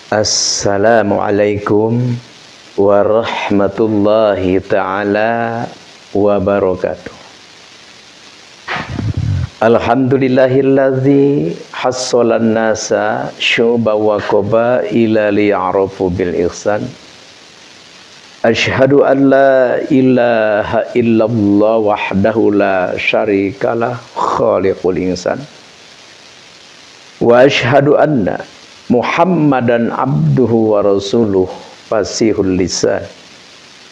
Assalamualaikum warahmatullahi ta'ala wabarakatuh. Alhamdulillahilladzi hassalan nasa syu'ba wa qabaila liya'rafu bil ihsan. Asyhadu an la ilaha illallah wahdahu la syarikalah khaliqul insan. Wa asyhadu anna Muhammadan abduhu wa rasuluh fasihul lisan.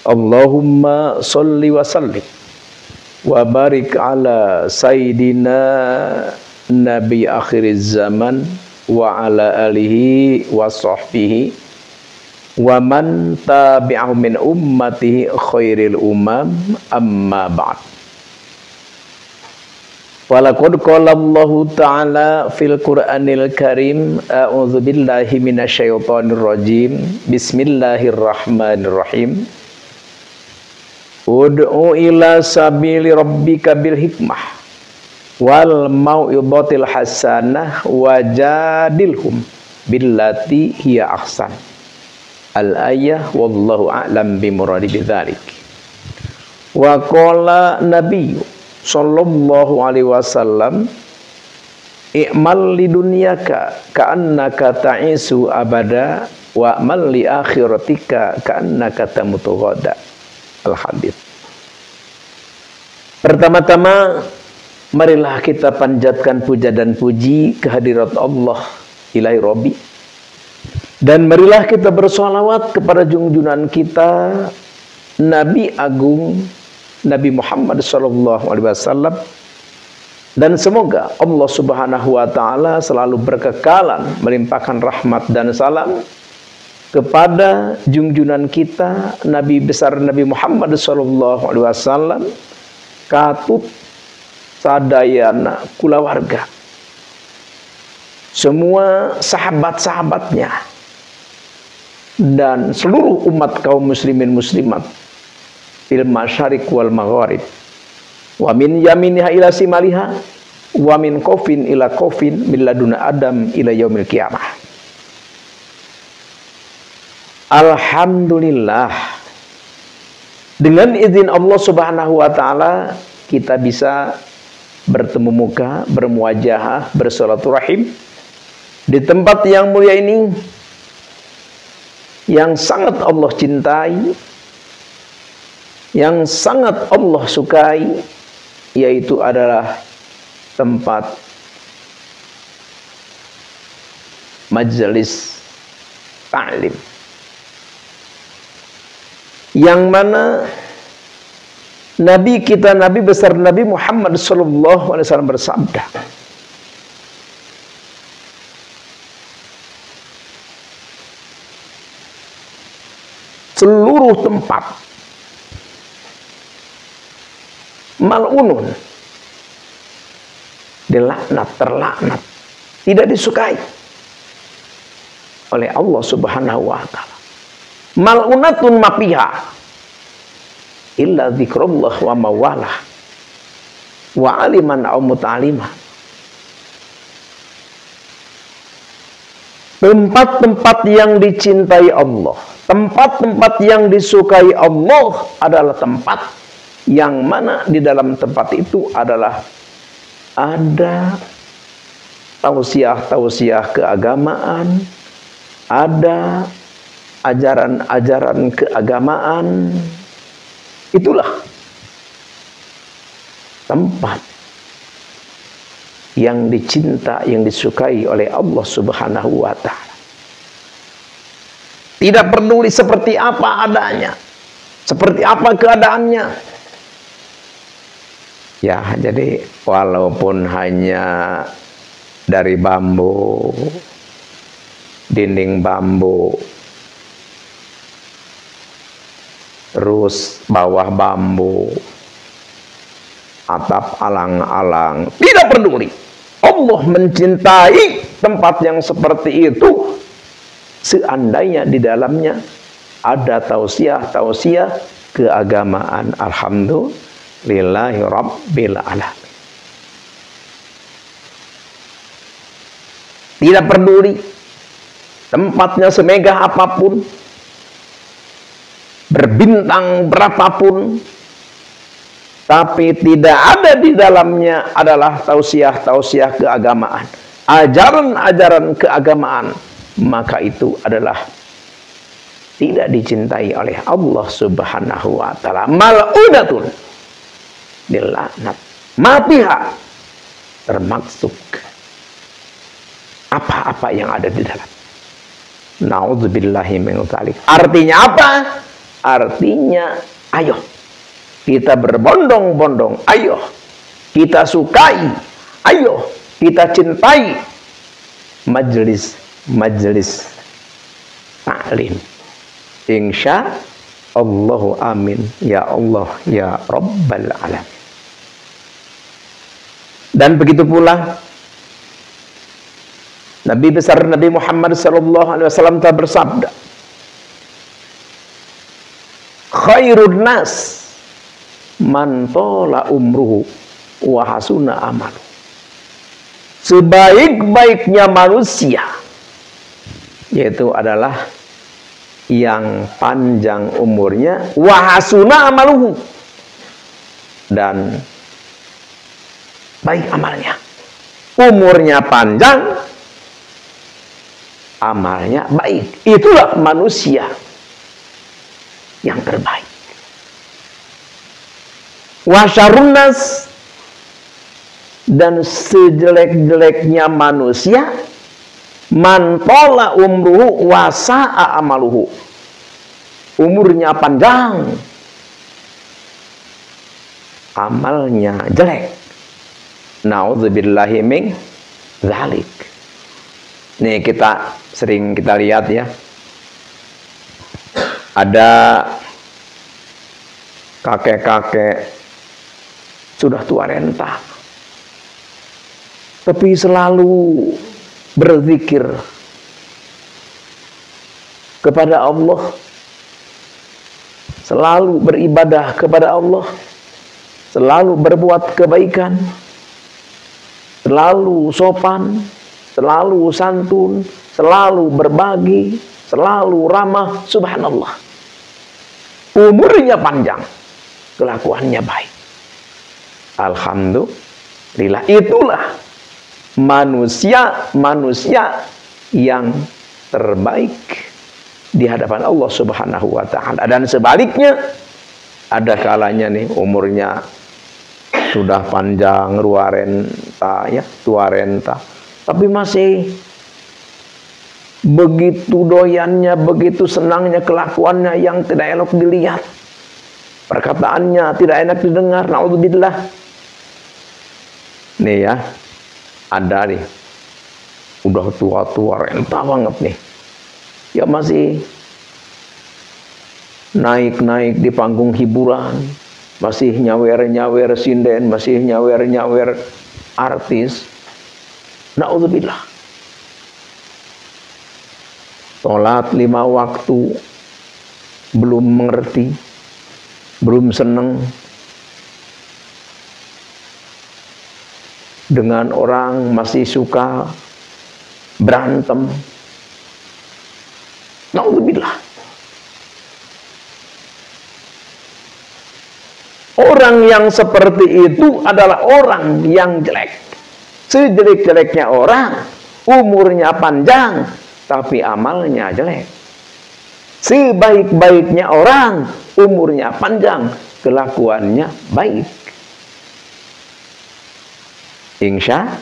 Allahumma sholli wa sallim wa barik ala sayyidina nabi akhiriz zaman wa ala alihi wa sahbihi wa man tabi'ahum min ummatihi khairil umam amma ba'd. Walaqad qala Allahu ta'ala fil Qur'anil Karim, a'udzu billahi minasyaitonir rajim. Bismillahirrahmanirrahim. Ud'u ila sabili rabbika bil hikmah wal mau'izatil hasanah wajadilhum billati hiya ahsan. Al-ayah wallahu a'lam bimuradi bidzalik. Wa qala nabiyyu sallallahu alaihi wasallam, i'mal lidunyaka ka'annaka ta'isu abada wa amal li akhiratika ka'annaka tamutu ghada. Al-hadits. Pertama-tama marilah kita panjatkan puja dan puji kehadirat Allah ilahi Rabbi, dan marilah kita bersolawat kepada junjungan kita Nabi Agung Nabi Muhammad SAW, dan semoga Allah Subhanahu wa Ta'ala selalu berkekalan melimpahkan rahmat dan salam kepada junjungan kita Nabi besar Nabi Muhammad SAW, katut sadayana kulawarga, semua sahabat-sahabatnya, dan seluruh umat kaum muslimin muslimat fil masyariq wal magharib, wa min yaminiha ila simaliha, wa min kofin ila kofin, min laduna adam ila yaumil qiyamah. Alhamdulillah, dengan izin Allah Subhanahu wa Ta'ala kita bisa bertemu muka, bermuajahah, bersilaturahim di tempat yang mulia ini, yang sangat Allah cintai, yang sangat Allah sukai, yaitu adalah tempat majelis ta'lim, yang mana Nabi kita, Nabi besar Nabi Muhammad SAW bersabda, seluruh tempat mal'unun, dilaknat, terlaknat, tidak disukai oleh Allah Subhanahu wa Ta'ala. Mal'unatun mafiha illa dzikrullah wa mawalah wa aliman aw muta'alimah. Tempat-tempat yang dicintai Allah, tempat-tempat yang disukai Allah adalah tempat yang mana di dalam tempat itu adalah ada tausiah-tausiah keagamaan, ada ajaran-ajaran keagamaan. Itulah tempat yang dicinta, yang disukai oleh Allah Subhanahu wa Ta'ala. Tidak peduli seperti apa adanya, seperti apa keadaannya. Ya, jadi walaupun hanya dari bambu, dinding bambu, terus bawah bambu, atap alang-alang, tidak peduli. Allah mencintai tempat yang seperti itu seandainya di dalamnya ada tausiah-tausiah keagamaan. Alhamdulillahi Rabbil Alamin. Tidak peduli tempatnya semegah apapun, berbintang berapapun, tapi tidak ada di dalamnya adalah tausiah-tausiah keagamaan, ajaran-ajaran keagamaan, maka itu adalah tidak dicintai oleh Allah Subhanahu wa taala. Mal'unatun, dilaknat, matiha, termaksud apa-apa yang ada di dalam. Na'udzubillahi min dzalik. Artinya apa? Artinya ayo kita berbondong-bondong, ayo kita sukai, ayo kita cintai majelis taklim. Insya Allahu amin ya Allah ya Rabbal alamin. Dan begitu pula Nabi besar Nabi Muhammad sallallahu alaihi wasallam telah bersabda, khairun nas man tola umruhu wa hasuna amalu. Sebaik-baiknya manusia yaitu adalah yang panjang umurnya, wa hasuna amaluhu, dan baik amalnya. Umurnya panjang, amalnya baik. Itulah manusia yang terbaik. Wa syarrun nas, dan sejelek-jeleknya manusia, man tola umruhu wa sa'a amaluhu, umurnya panjang, amalnya jelek. Na'udzubillahi min dzalik. Nih kita sering kita lihat ya, ada kakek-kakek sudah tua renta, tapi selalu berzikir kepada Allah, selalu beribadah kepada Allah, selalu berbuat kebaikan, selalu sopan, selalu santun, selalu berbagi, selalu ramah. Subhanallah, umurnya panjang, kelakuannya baik. Alhamdulillah, itulah manusia yang terbaik di hadapan Allah Subhanahu wa taala. Dan sebaliknya, ada kalanya nih umurnya sudah panjang, tua renta, tapi masih begitu doyannya, begitu senangnya kelakuannya yang tidak enak dilihat, perkataannya tidak enak didengar. Naudzubillah. Nih ya, ada nih udah tua renta banget nih, ya masih naik di panggung hiburan, masih nyawer sinden, masih nyawer artis. Naudzubillah. Sholat 5 waktu belum mengerti, belum seneng dengan orang, masih suka berantem. Naudzubillah. Orang yang seperti itu adalah orang yang jelek. Sejelek-jeleknya orang, umurnya panjang, tapi amalnya jelek. Sebaik-baiknya orang, umurnya panjang, kelakuannya baik. Insya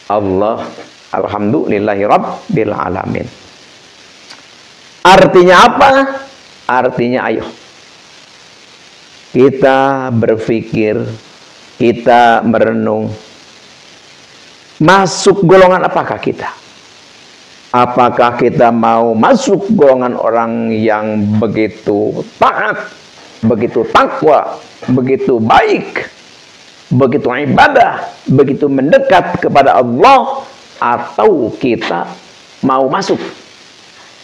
Allah, alhamdulillahi rabbil alamin. Artinya apa? Artinya ayo kita berpikir, kita merenung, masuk golongan apakah kita? Apakah kita mau masuk golongan orang yang begitu taat, begitu takwa, begitu baik, begitu ibadah, begitu mendekat kepada Allah, atau kita mau masuk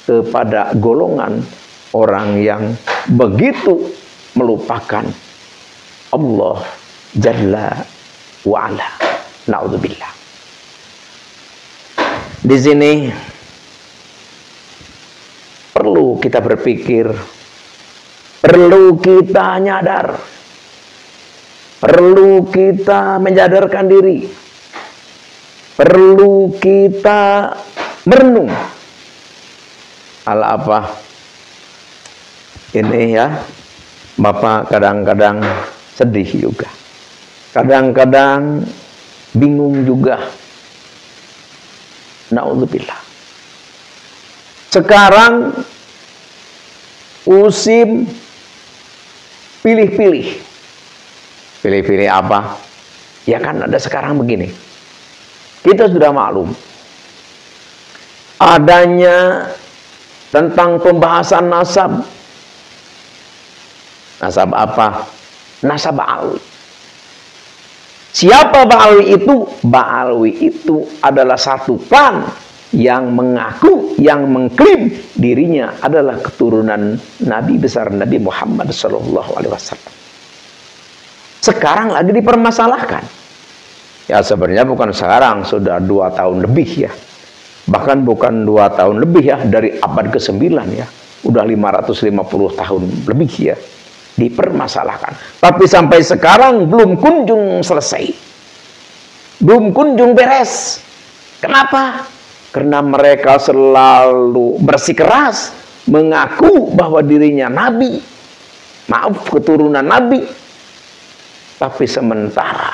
kepada golongan orang yang begitu melupakan Allah Jalla wa'ala. Na'udzubillah. Di sini perlu kita berpikir, perlu kita nyadar, perlu kita menyadarkan diri, perlu kita merenung. Hal apa? Ini ya, Bapak kadang-kadang sedih juga, kadang-kadang bingung juga. Naudzubillah. Sekarang musim pilih-pilih. Pilih-pilih apa? Ya kan ada sekarang begini. Kita sudah maklum adanya tentang pembahasan nasab. Nasab apa? Nasab Ba'alwi. Siapa Ba'alwi itu? Ba'alwi itu adalah satu klan yang mengaku, yang mengklaim dirinya adalah keturunan Nabi besar Nabi Muhammad SAW. Sekarang lagi dipermasalahkan. Ya sebenarnya bukan sekarang, sudah 2 tahun lebih ya. Bahkan bukan 2 tahun lebih ya, dari abad ke-9 ya. Udah 550 tahun lebih ya dipermasalahkan. Tapi sampai sekarang belum kunjung selesai. Belum kunjung beres. Kenapa? Karena mereka selalu bersikeras mengaku bahwa dirinya Nabi, maaf keturunan Nabi, tapi sementara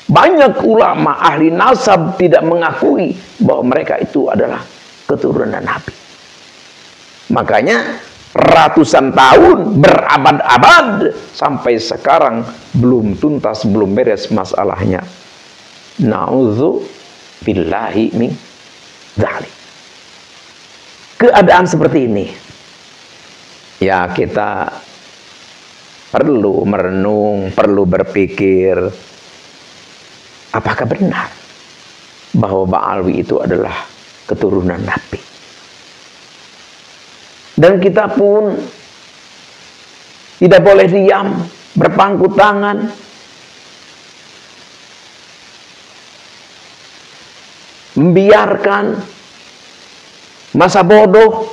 banyak ulama ahli nasab tidak mengakui bahwa mereka itu adalah keturunan Nabi. Makanya ratusan tahun, berabad-abad sampai sekarang belum tuntas, belum beres masalahnya. Billahi min dzalik. Keadaan seperti ini ya kita perlu merenung, perlu berpikir, apakah benar bahwa Ba'alwi itu adalah keturunan Nabi. Dan kita pun tidak boleh diam, berpangku tangan, membiarkan masa bodoh.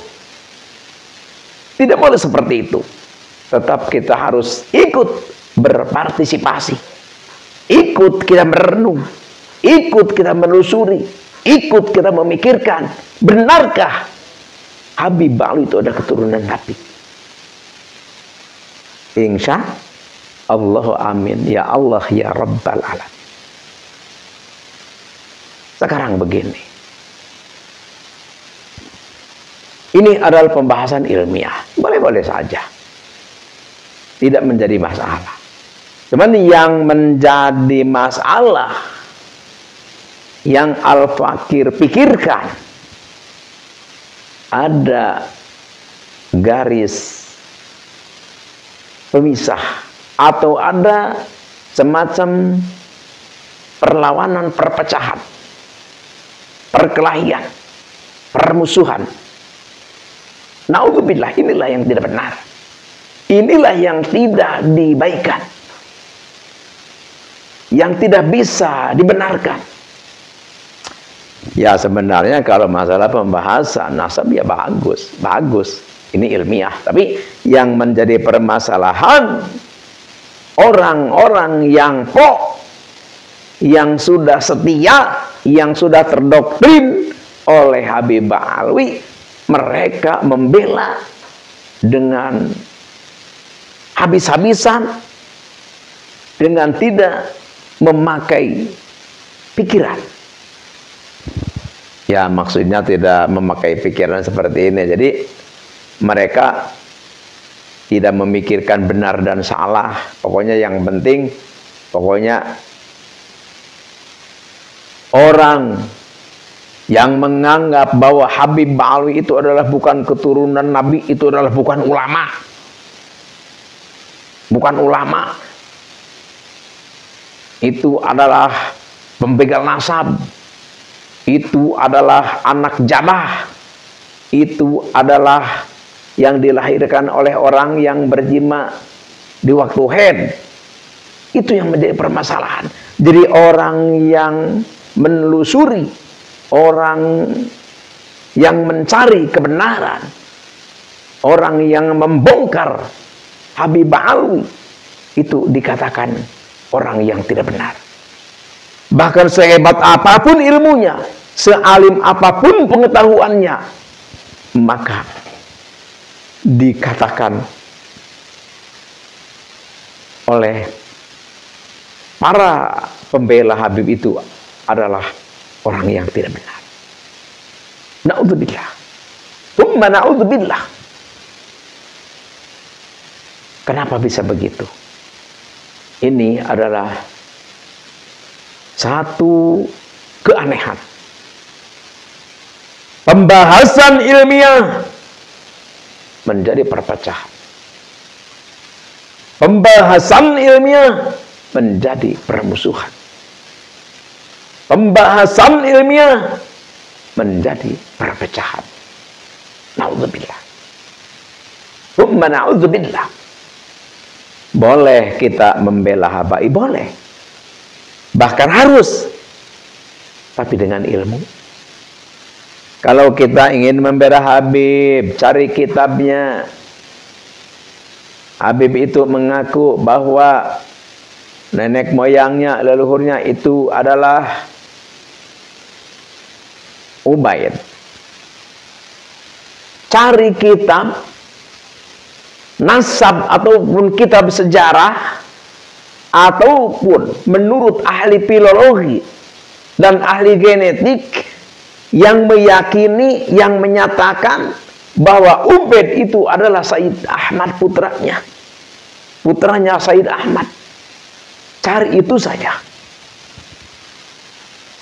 Tidak boleh seperti itu. Tetap kita harus ikut berpartisipasi, ikut kita merenung, ikut kita menelusuri, ikut kita memikirkan, benarkah Habib Ba'alwi itu ada keturunan Nabi? Insya Allah, amin ya Allah ya Rabbal Alamin. Sekarang begini, ini adalah pembahasan ilmiah, boleh-boleh saja, tidak menjadi masalah. Cuman yang menjadi masalah, yang Al-Fakir pikirkan, ada garis pemisah atau ada semacam perlawanan, perpecahan, perkelahian, permusuhan. Naudzubillah, inilah yang tidak benar. Inilah yang tidak dibaikan, yang tidak bisa dibenarkan. Ya sebenarnya kalau masalah pembahasan nasab ya bagus, bagus. Ini ilmiah. Tapi yang menjadi permasalahan orang-orang yang yang sudah setia, yang sudah terdoktrin oleh Habib Ba'alwi, mereka membela dengan habis-habisan, dengan tidak memakai pikiran. Ya maksudnya tidak memakai pikiran seperti ini. Jadi mereka tidak memikirkan benar dan salah. Pokoknya yang penting, pokoknya orang yang menganggap bahwa Habib Ba'alwi itu adalah bukan keturunan Nabi, itu adalah bukan ulama. Bukan ulama. Itu adalah pembegal nasab. Itu adalah anak jabah. Itu adalah yang dilahirkan oleh orang yang berjima di waktu haid. Itu yang menjadi permasalahan. Jadi orang yang menelusuri, orang yang mencari kebenaran, orang yang membongkar Habib Alwi, itu dikatakan orang yang tidak benar. Bahkan sehebat apapun ilmunya, sealim apapun pengetahuannya, maka dikatakan oleh para pembela Habib itu adalah orang yang tidak benar. Na'udzubillah. Tsumma na'udzubillah. Kenapa bisa begitu? Ini adalah satu keanehan. Pembahasan ilmiah menjadi perpecahan. Pembahasan ilmiah menjadi permusuhan. Pembahasan ilmiah menjadi perpecahan. Na'udzubillah. Tsumma na'udzubillah. Boleh kita membela habaib, boleh. Bahkan harus. Tapi dengan ilmu. Kalau kita ingin membela Habib, cari kitabnya. Habib itu mengaku bahwa nenek moyangnya, leluhurnya itu adalah Ubaid. Cari kitab nasab ataupun kitab sejarah, ataupun menurut ahli filologi dan ahli genetik yang meyakini, yang menyatakan bahwa Ubaid itu adalah Sayyid Ahmad, putranya Sayyid Ahmad. Cari itu saja.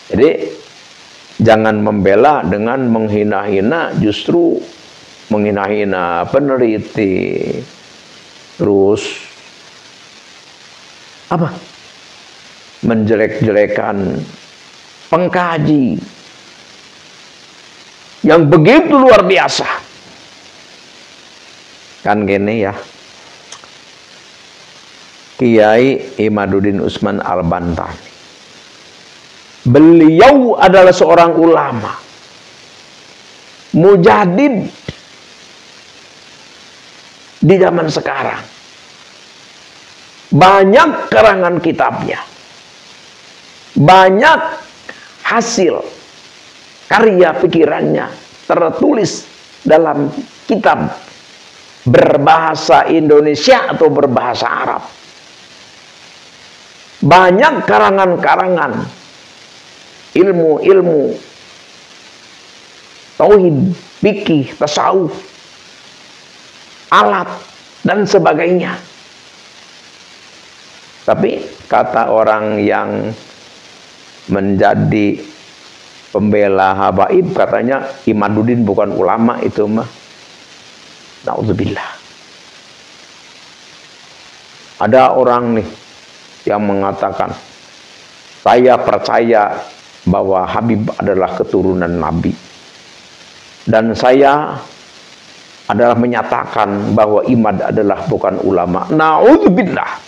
Jadi jangan membela dengan menghina-hina, justru menghina-hina peneliti, terus apa? Menjelek-jelekan pengkaji yang begitu luar biasa. Kan gini ya, Kiai Imaduddin Usman Al-Bantani, beliau adalah seorang ulama, mujadid di zaman sekarang. Banyak karangan kitabnya, banyak hasil karya pikirannya tertulis dalam kitab berbahasa Indonesia atau berbahasa Arab. Banyak karangan-karangan ilmu-ilmu tauhid, fikih, tasawuf, alat dan sebagainya. Tapi kata orang yang menjadi pembela habaib, katanya Imaduddin bukan ulama itu mah. Na'udzubillah. Ada orang nih yang mengatakan, saya percaya bahwa Habib adalah keturunan Nabi, dan saya adalah menyatakan bahwa Imad adalah bukan ulama. Na'udzubillah.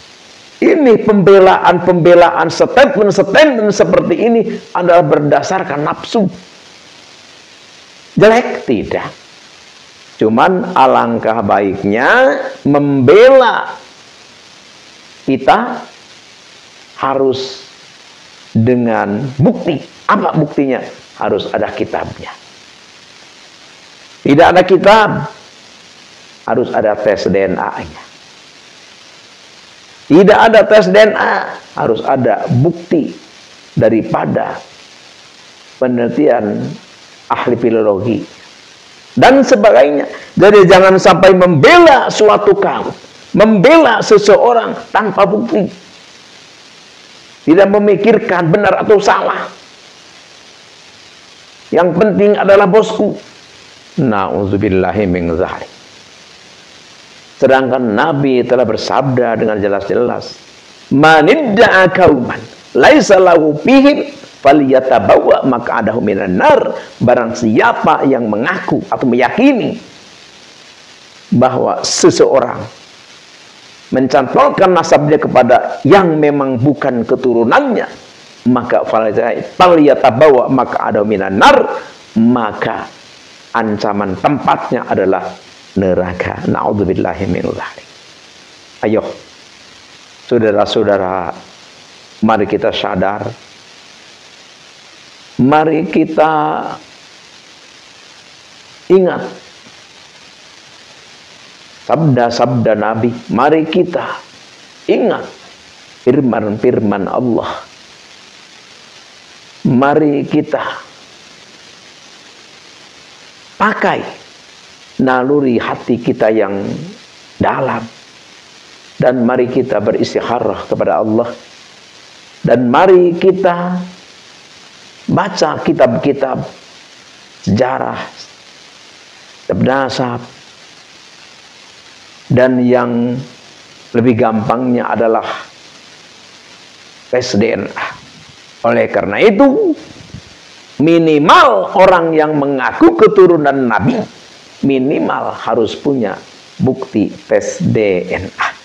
Ini pembelaan-pembelaan, statement-statement seperti ini adalah berdasarkan nafsu. Jelek? Tidak. Cuman alangkah baiknya membela kita harus dengan bukti. Apa buktinya? Harus ada kitabnya. Tidak ada kitab, harus ada tes DNA-nya. Tidak ada tes DNA, harus ada bukti daripada penelitian ahli filologi dan sebagainya. Jadi jangan sampai membela suatu kaum, membela seseorang tanpa bukti, tidak memikirkan benar atau salah. Yang penting adalah bosku. Na'udzubillahi min dzalik. Sedangkan Nabi telah bersabda dengan jelas-jelas, "Manidda'a qauman laisa lahu fihim falyatabawa maq'adahu minan nar." Barang siapa yang mengaku atau meyakini bahwa seseorang mencantolkan nasabnya kepada yang memang bukan keturunannya, maka falyatabawa maq'adahu minan nar, maka ancaman tempatnya adalah neraka. Na'udzubillahi min dzalik. Ayo, saudara-saudara, mari kita sadar. Mari kita ingat sabda-sabda Nabi. Mari kita ingat firman-firman Allah. Mari kita pakai naluri hati kita yang dalam. Dan mari kita beristikharah kepada Allah. Dan mari kita baca kitab-kitab sejarah, nasab, dan yang lebih gampangnya adalah tes DNA. Oleh karena itu, minimal orang yang mengaku keturunan Nabi minimal harus punya bukti tes DNA.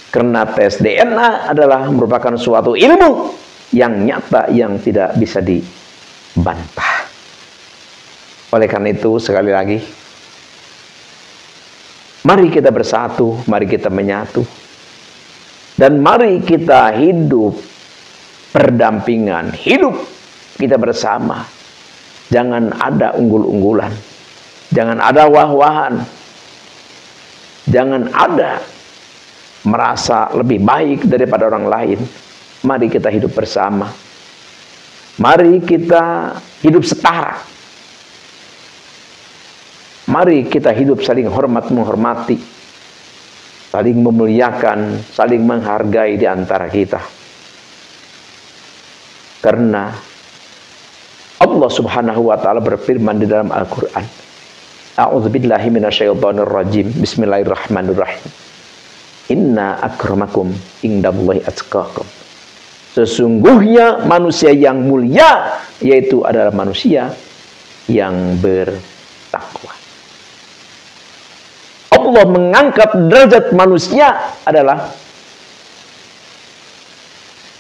Karena tes DNA adalah merupakan suatu ilmu yang nyata, yang tidak bisa dibantah. Oleh karena itu, sekali lagi, mari kita bersatu, mari kita menyatu, dan mari kita hidup berdampingan, hidup kita bersama. Jangan ada unggul-unggulan, jangan ada wah-wahan, jangan ada merasa lebih baik daripada orang lain. Mari kita hidup bersama. Mari kita hidup setara. Mari kita hidup saling hormat menghormati, saling memuliakan, saling menghargai di antara kita. Karena Allah Subhanahu wa taala berfirman di dalam Al-Qur'an, A'udzubillahi minasyaitonirrajim. Bismillahirrahmanirrahim. Inna akramakum indallahi atqakum. Sesungguhnya manusia yang mulia yaitu adalah manusia yang bertakwa. Allah mengangkat derajat manusia adalah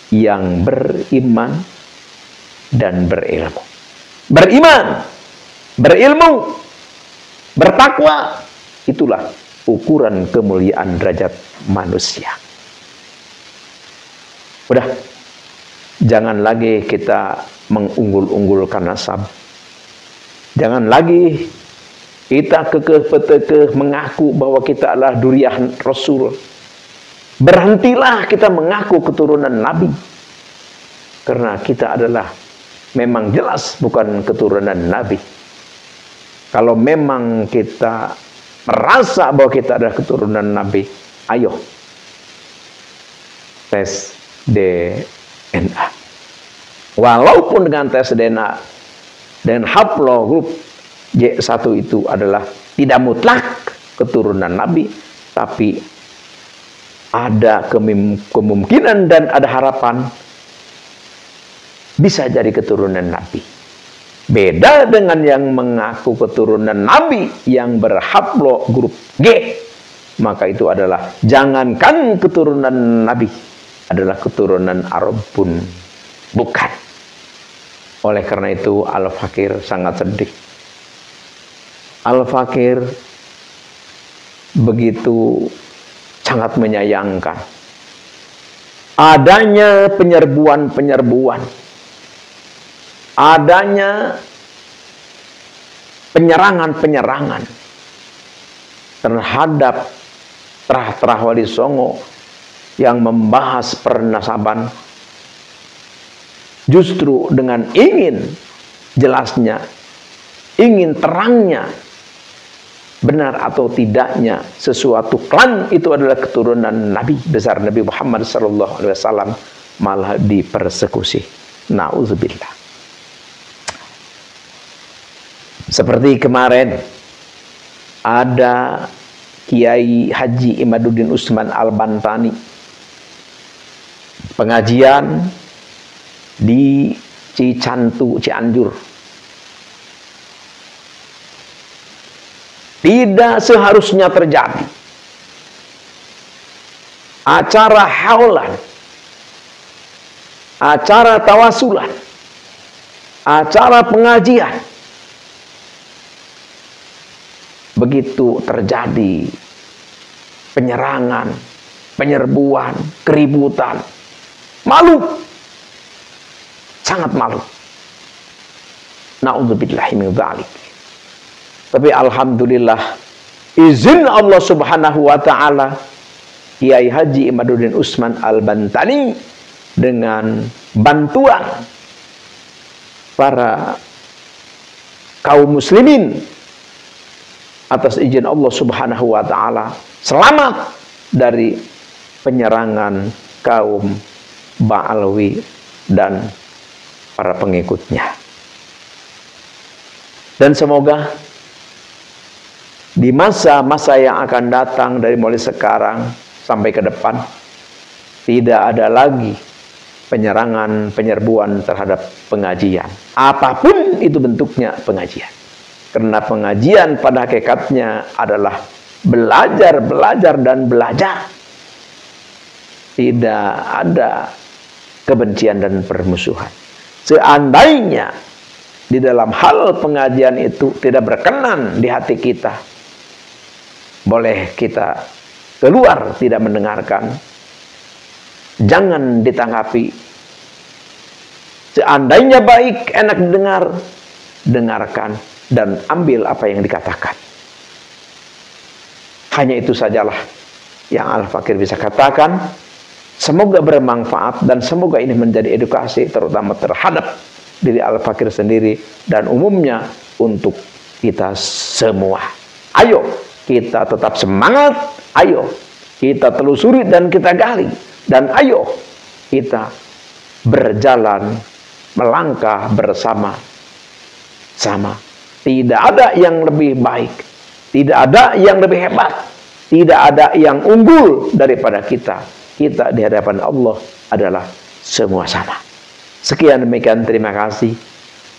yang beriman dan berilmu. Beriman, berilmu, bertakwa, itulah ukuran kemuliaan derajat manusia. Udah, jangan lagi kita mengunggul-unggulkan nasab. Jangan lagi kita kekeh mengaku bahwa kita adalah duriyah Rasul. Berhentilah kita mengaku keturunan Nabi. Karena kita adalah memang jelas bukan keturunan Nabi. Kalau memang kita merasa bahwa kita adalah keturunan Nabi, ayo tes DNA. Walaupun dengan tes DNA dan haplogrup J1 itu adalah tidak mutlak keturunan Nabi, tapi ada kemungkinan dan ada harapan bisa jadi keturunan Nabi. Beda dengan yang mengaku keturunan Nabi yang berhaplo grup G. Maka itu adalah jangankan keturunan Nabi, adalah keturunan Arab pun bukan. Oleh karena itu Al-Fakir sangat sedih. Al-Fakir begitu sangat menyayangkan adanya penyerbuan-penyerbuan, adanya penyerangan-penyerangan terhadap terah-terah Wali Songo yang membahas pernasaban, justru dengan ingin jelasnya, ingin terangnya, benar atau tidaknya sesuatu klan itu adalah keturunan Nabi besar Nabi Muhammad SAW, malah dipersekusi. Nauzubillah. Seperti kemarin ada Kiai Haji Imaduddin Usman Al-Bantani pengajian di Cicantu, Cianjur. Tidak seharusnya terjadi acara haulan, acara tawasulan, acara pengajian begitu terjadi penyerangan, penyerbuan, keributan, malu, sangat malu. Na'udzubillahi min dzalik. Tapi alhamdulillah, izin Allah Subhanahu wa taala, Kiai Haji Imaduddin Usman Al-Bantani dengan bantuan para kaum muslimin atas izin Allah Subhanahu wa taala selamat dari penyerangan kaum Ba'alwi dan para pengikutnya. Dan semoga di masa-masa yang akan datang dari mulai sekarang sampai ke depan tidak ada lagi penyerangan, penyerbuan terhadap pengajian. Apapun itu bentuknya pengajian. Karena pengajian pada hakikatnya adalah belajar, belajar, dan belajar. Tidak ada kebencian dan permusuhan. Seandainya di dalam hal pengajian itu tidak berkenan di hati kita, boleh kita keluar tidak mendengarkan. Jangan ditanggapi. Seandainya baik, enak didengar, dengarkan dan ambil apa yang dikatakan. Hanya itu sajalah yang Al-Fakir bisa katakan. Semoga bermanfaat dan semoga ini menjadi edukasi terutama terhadap diri Al-Fakir sendiri dan umumnya untuk kita semua. Ayo kita tetap semangat, ayo kita telusuri dan kita gali, dan ayo kita berjalan melangkah bersama-sama. Tidak ada yang lebih baik, tidak ada yang lebih hebat, tidak ada yang unggul daripada kita. Kita di hadapan Allah adalah semua sama. Sekian demikian, terima kasih.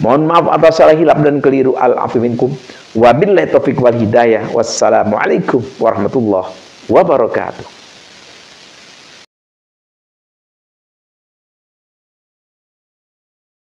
Mohon maaf atas salah hilap dan keliru. Al-afu minkum. Wabillahi taufiq wal hidayah. Wassalamualaikum warahmatullahi wabarakatuh.